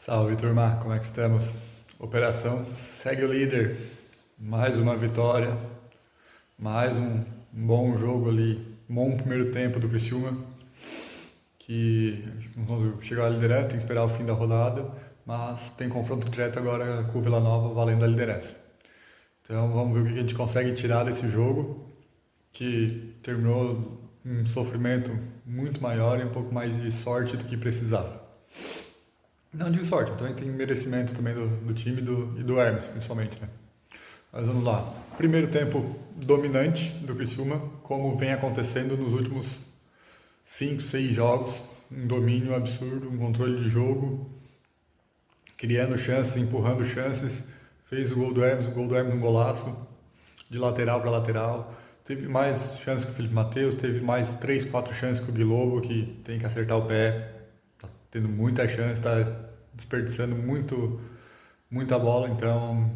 Salve turma, como é que estamos? Operação segue o líder, mais uma vitória, mais um bom jogo ali, um bom primeiro tempo do Criciúma, que vamos chegar à liderança, tem que esperar o fim da rodada, mas tem confronto direto agora com o Vila Nova valendo a liderança. Então vamos ver o que a gente consegue tirar desse jogo, que terminou um sofrimento muito maior e um pouco mais de sorte do que precisava. Não digo sorte, também tem merecimento também do time e do Hermes, principalmente, né? Mas vamos lá. Primeiro tempo dominante do Criciúma, como vem acontecendo nos últimos 5, 6 jogos. Um domínio absurdo, um controle de jogo, criando chances, empurrando chances. Fez o gol do Hermes um golaço, de lateral para lateral. Teve mais chances que o Felipe Matheus, teve mais 3, 4 chances que o Guilobo, que tem que acertar o pé. Tá tendo muita chance, tá desperdiçando muita bola, então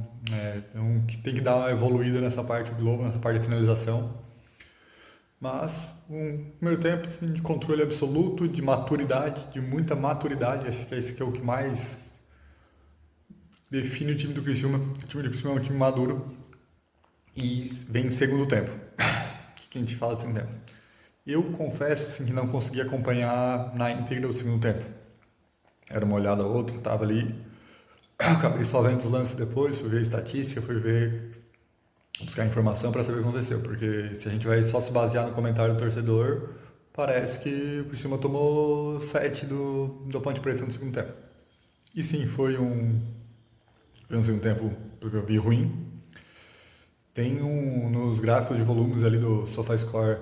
tem que dar uma evoluída nessa parte do Globo, nessa parte de finalização. Mas um primeiro tempo assim, de controle absoluto, de maturidade, de muita maturidade, acho que esse que é o que mais define o time do Criciúma. O time do Criciúma é um time maduro e vem em segundo tempo. O que a gente fala de segundo tempo? Eu confesso assim, que não consegui acompanhar na íntegra o segundo tempo. Era uma olhada ou outra, estava ali. Acabei só vendo os lances depois, fui ver a estatística, fui ver, buscar informação para saber o que aconteceu, porque se a gente vai só se basear no comentário do torcedor, parece que o Criciúma tomou 7 do Ponte Preta no segundo tempo. E sim, foi um segundo tempo, porque eu vi, ruim. Tem nos gráficos de volumes ali do SofaScore,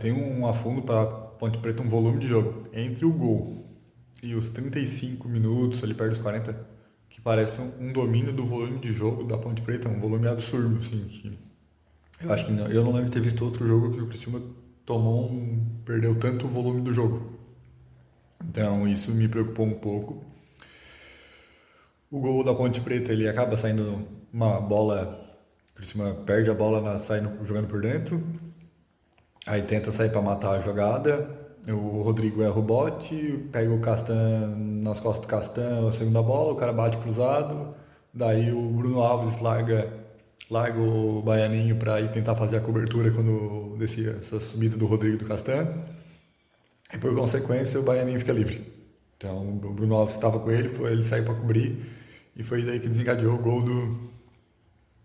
tem um afundo para Ponte Preta, um volume de jogo entre o gol e os 35 minutos, ali perto dos 40, que parece um domínio do volume de jogo da Ponte Preta, um volume absurdo, assim, que eu acho que não, eu não lembro de ter visto outro jogo que o Criciúma perdeu tanto o volume do jogo. Então isso me preocupou um pouco. O gol da Ponte Preta, ele acaba saindo uma bola, o Criciúma perde a bola saindo, jogando por dentro, aí tenta sair para matar a jogada, o Rodrigo erra o bote, pega o Castan nas costas do Castan, a segunda bola, o cara bate cruzado, daí o Bruno Alves larga o Baianinho para ir tentar fazer a cobertura quando descia essa subida do Rodrigo e do Castan, e por consequência o Baianinho fica livre. Então o Bruno Alves estava com ele, ele saiu para cobrir, e foi daí que desencadeou o gol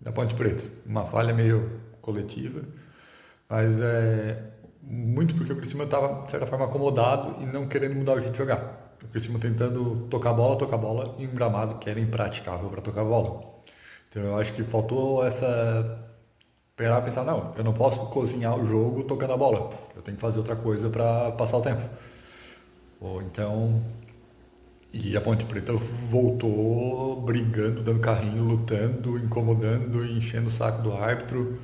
da Ponte Preta. Uma falha meio coletiva, mas muito porque o Criciúma estava, de certa forma, acomodado e não querendo mudar o jeito de jogar. O Criciúma tentando tocar a bola em um gramado que era impraticável para tocar a bola. Então eu acho que faltou essa... Pegar e pensar, não, eu não posso cozinhar o jogo tocando a bola. Eu tenho que fazer outra coisa para passar o tempo. Ou então... E a Ponte Preta voltou brigando, dando carrinho, lutando, incomodando, enchendo o saco do árbitro.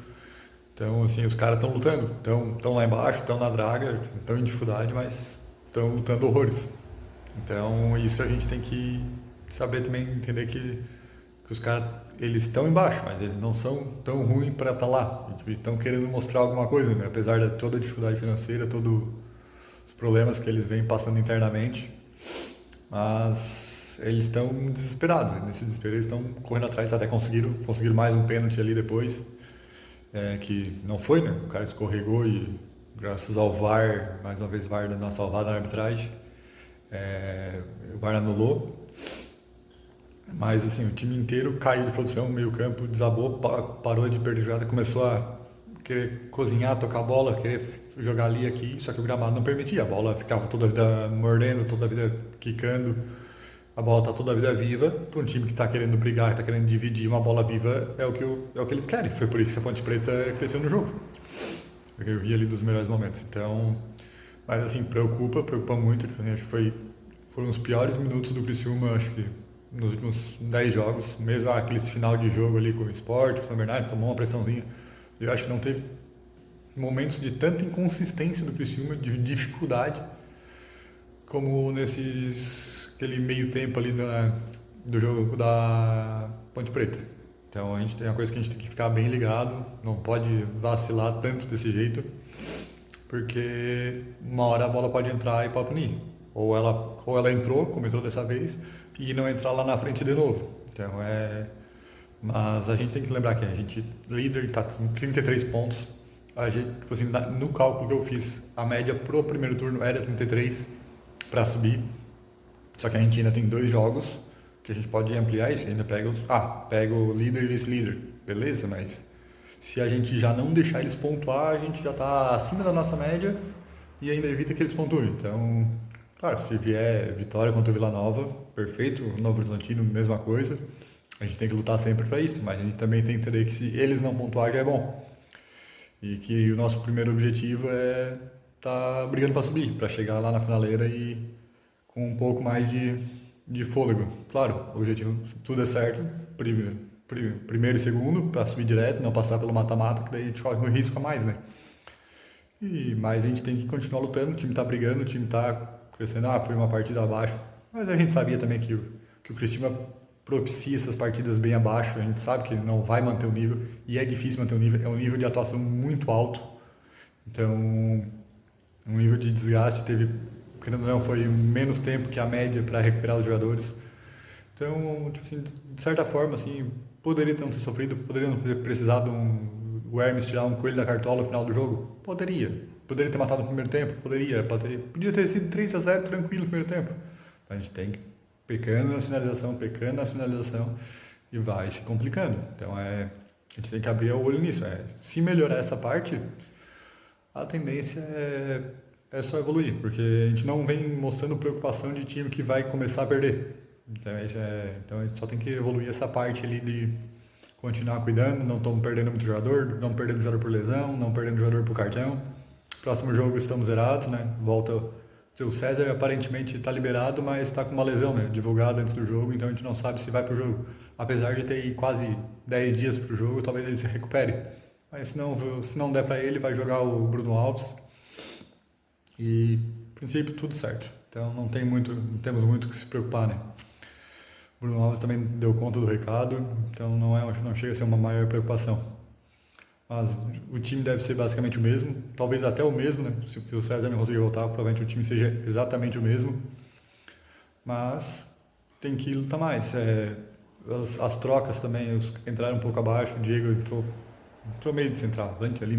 Então, assim, os caras estão lutando, estão lá embaixo, estão na draga, estão em dificuldade, mas estão lutando horrores. Então, isso a gente tem que saber também entender que os caras, eles estão embaixo, mas eles não são tão ruins para estar lá. Estão querendo mostrar alguma coisa, né? Apesar de toda a dificuldade financeira, todos os problemas que eles vêm passando internamente. Mas eles estão desesperados. Nesse desespero eles estão correndo atrás, até conseguiram mais um pênalti ali depois. Que não foi, né? O cara escorregou e graças ao VAR, mais uma vez VAR dando uma salvada na arbitragem, o VAR anulou. Mas assim, o time inteiro caiu de produção, o meio campo desabou, parou de perder jogada, começou a querer cozinhar, tocar a bola, querer jogar ali e aqui, só que o gramado não permitia, a bola ficava toda a vida mordendo, toda a vida quicando, a bola está toda a vida viva, para um time que está querendo brigar, que está querendo dividir uma bola viva, é o que eles querem. Foi por isso que a Ponte Preta cresceu no jogo. Eu vi ali dos melhores momentos. Então, mas assim, preocupa muito. Acho que foram os piores minutos do Criciúma, acho que nos últimos 10 jogos, mesmo aquele final de jogo ali com o Sport, com o São Bernardo, tomou uma pressãozinha. Eu acho que não teve momentos de tanta inconsistência do Criciúma, de dificuldade, como aquele meio tempo ali do jogo da Ponte Preta. Então a gente tem uma coisa que a gente tem que ficar bem ligado, não pode vacilar tanto desse jeito, porque uma hora a bola pode entrar e pode punir. ou ela entrou, como entrou dessa vez, e não entrar lá na frente de novo. Então mas a gente tem que lembrar que a gente, líder, está com 33 pontos. A gente, tipo assim, no cálculo que eu fiz, a média pro primeiro turno era 33 para subir. Só que a gente ainda tem 2 jogos que a gente pode ampliar isso. Ainda pega o líder e vice-líder. Beleza, mas se a gente já não deixar eles pontuar, a gente já está acima da nossa média e ainda evita que eles pontuem. Então, claro, se vier vitória contra o Vila Nova, perfeito. O Novo Horizontino, mesma coisa. A gente tem que lutar sempre para isso, mas a gente também tem que entender que se eles não pontuarem, já é bom. E que o nosso primeiro objetivo é estar brigando para subir, para chegar lá na finaleira e com um pouco mais de fôlego. Claro, o objetivo, se tudo é certo, primeiro e segundo, para subir direto, não passar pelo mata-mata, que daí a gente corre um risco a mais, né? Mas a gente tem que continuar lutando, o time tá brigando, o time tá crescendo. Foi uma partida abaixo. Mas a gente sabia também que o Criciúma propicia essas partidas bem abaixo, a gente sabe que não vai manter o nível, e é difícil manter o nível, é um nível de atuação muito alto. Então, um nível de desgaste, querendo ou não, foi menos tempo que a média para recuperar os jogadores. Então, tipo assim, de certa forma, assim, poderia não ter sofrido, poderia não ter precisado o Hermes tirar um coelho da cartola no final do jogo? Poderia. Poderia ter matado no primeiro tempo? Podia ter sido 3-0 tranquilo no primeiro tempo. Mas a gente tem que pecando na sinalização e vai se complicando. Então a gente tem que abrir o olho nisso. Se melhorar essa parte, a tendência é só evoluir, porque a gente não vem mostrando preocupação de time que vai começar a perder. Então a gente só tem que evoluir essa parte ali de continuar cuidando, não estamos perdendo muito jogador, não perdendo jogador por lesão, não perdendo jogador por cartão. Próximo jogo estamos zerados, né? Volta o César aparentemente está liberado, mas está com uma lesão, né? Divulgada antes do jogo, então a gente não sabe se vai pro jogo. Apesar de ter quase 10 dias pro jogo, talvez ele se recupere. Mas se não der para ele, vai jogar o Bruno Alves. E, a princípio, tudo certo. Então não temos muito que se preocupar, né? O Bruno Alves também deu conta do recado, então não chega a ser uma maior preocupação. Mas o time deve ser basicamente o mesmo, talvez até o mesmo, né? Se o César não conseguir voltar, provavelmente o time seja exatamente o mesmo. Mas tem que lutar mais. As trocas também, entraram um pouco abaixo, o Diego entrou meio de centroavante ali,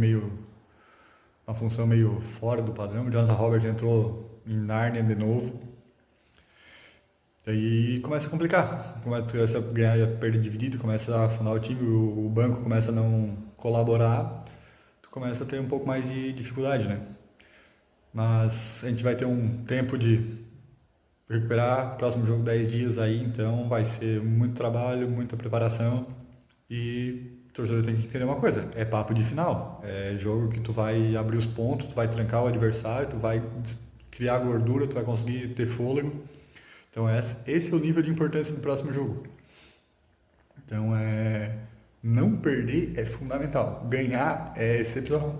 uma função meio fora do padrão. O Jonathan Robert entrou em Nárnia de novo. Daí começa a complicar, começa a ganhar e a perder dividido, começa a afundar o time, o banco começa a não colaborar, tu começa a ter um pouco mais de dificuldade, né? Mas a gente vai ter um tempo de recuperar, próximo jogo 10 dias aí, então vai ser muito trabalho, muita preparação e o torcedor tem que entender uma coisa, é papo de final, é jogo que tu vai abrir os pontos, tu vai trancar o adversário, tu vai criar gordura, tu vai conseguir ter fôlego. Então esse é o nível de importância do próximo jogo. Então não perder é fundamental, ganhar é excepcional.